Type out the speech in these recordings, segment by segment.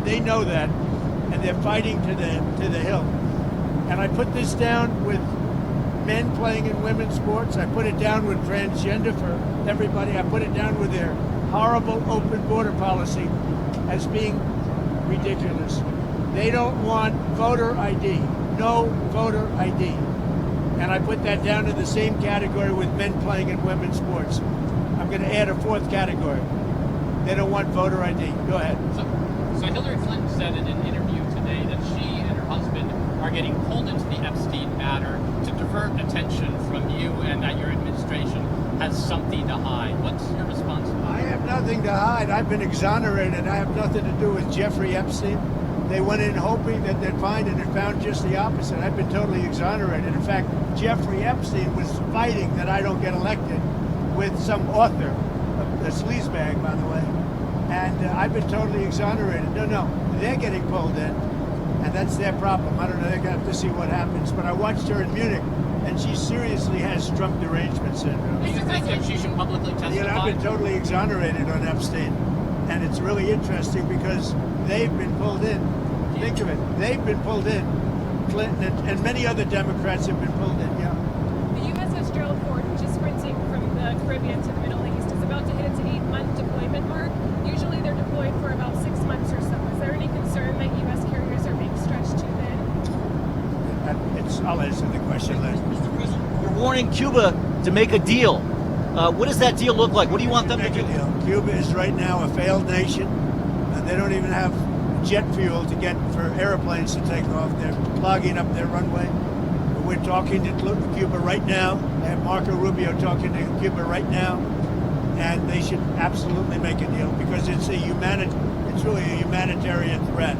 They know that, and they're fighting to the hilt. And I put this down with men playing in women's sports. I put it down with transgender for everybody. I put it down with their horrible open border policy as being ridiculous. They don't want voter ID, no voter ID. And I put that down in the same category with men playing in women's sports. I'm going to add a fourth category. They don't want voter ID. Go ahead. So Hillary Clinton said in an interview today that she and her husband are getting pulled into the Epstein matter to divert attention from you, and that your administration has something to hide. What's your response to that? I have nothing to hide. I've been exonerated. I have nothing to do with Jeffrey Epstein. They went in hoping that they'd find it and found just the opposite. I've been totally exonerated. In fact, Jeffrey Epstein was fighting that I don't get elected with some author, a sleazebag, by the way. And I've been totally exonerated. No, they're getting pulled in, and that's their problem. I don't know, they're going to have to see what happens. But I watched her in Munich, and she seriously has Trump derangement syndrome. Do you think that she should publicly testify? I've been totally exonerated on Epstein, and it's really interesting because they've been pulled in. Think of it. They've been pulled in. Clinton and many other Democrats have been pulled in, yeah. The USS Gerald Ford, which is sprinting from the Caribbean to the Middle East, is about to hit its 8-month deployment mark. Usually they're deployed for about 6 months or so. Is there any concern that U.S. carriers are being stretched too thin? I'll answer the question later. Mr. President, you're warning Cuba to make a deal. What does that deal look like? What do you want them to do? Cuba is right now a failed nation, and they don't even have jet fuel to get for airplanes to take off. They're clogging up their runway. We're talking to Cuba right now. I have Marco Rubio talking to Cuba right now, and they should absolutely make a deal because it's really a humanitarian threat.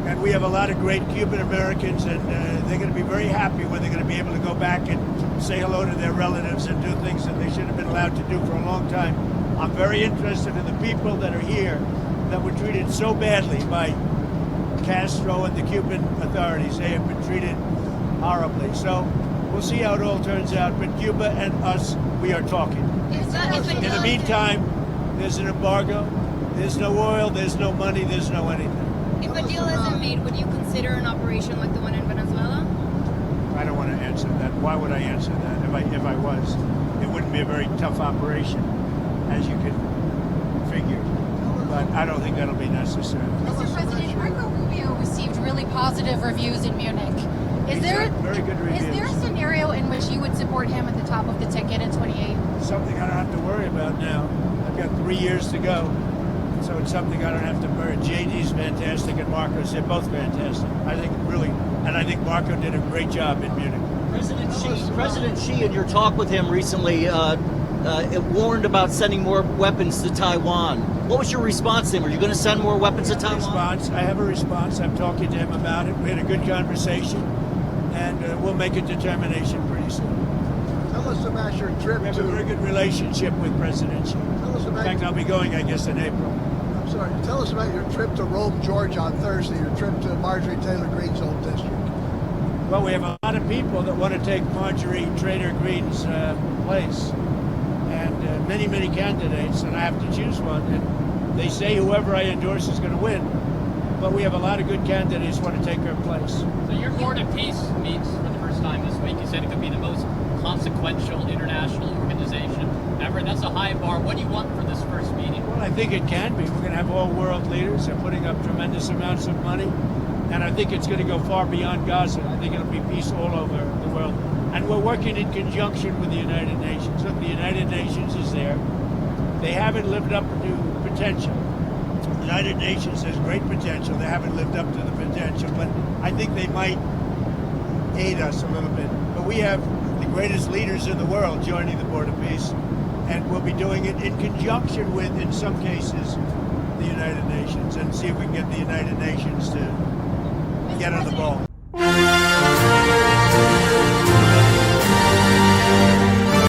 And we have a lot of great Cuban Americans, and they're going to be very happy when they're going to be able to go back and say hello to their relatives and do things that they should have been allowed to do for a long time. I'm very interested in the people that are here that were treated so badly by Castro and the Cuban authorities. They have been treated horribly. So we'll see how it all turns out. But Cuba and us, we are talking. In the meantime, there's an embargo. There's no oil, there's no money, there's no anything. If a deal isn't made, would you consider an operation like the one in Venezuela? I don't want to answer that. Why would I answer that? If I was, it wouldn't be a very tough operation, as you can figure. But I don't think that'll be necessary. Mr. President, Marco Rubio received really positive reviews in Munich. Is there very good reviews. Is there a scenario in which you would support him at the top of the ticket in 28? Something I don't have to worry about now. I've got 3 years to go. So it's something I don't have to worry. JD's fantastic and Marco's, they're both fantastic. I think Marco did a great job in Munich. President Xi, in your talk with him recently, warned about sending more weapons to Taiwan. What was your response to him? Are you going to send more weapons to Taiwan? I have a response. I'm talking to him about it. We had a good conversation, and we'll make a determination pretty soon. Tell us about your trip. We have a very good relationship with President Xi. In fact, I'll be going, I guess, in April. I'm sorry. Tell us about your trip to Rome, Georgia on Thursday, your trip to Marjorie Taylor Greene's old district. Well, we have a lot of people that want to take Marjorie Taylor Greene's place. And many, many candidates, and I have to choose one. And they say whoever I endorse is going to win. But we have a lot of good candidates who want to take her place. So your Board of Peace meets for the first time this week. You said it could be the most consequential international organization ever. That's a high bar. What do you want for this first meeting? Well, I think it can be. We're going to have all world leaders. They're putting up tremendous amounts of money. And I think it's going to go far beyond Gaza. I think it'll be peace all over the world. And we're working in conjunction with the United Nations. Look, the United Nations is there. They haven't lived up to potential. The United Nations has great potential. They haven't lived up to the potential. But I think they might aid us a little bit. But we have the greatest leaders in the world joining the Board of Peace. And we'll be doing it in conjunction with, in some cases, the United Nations. And see if we can get the United Nations to get on the ball.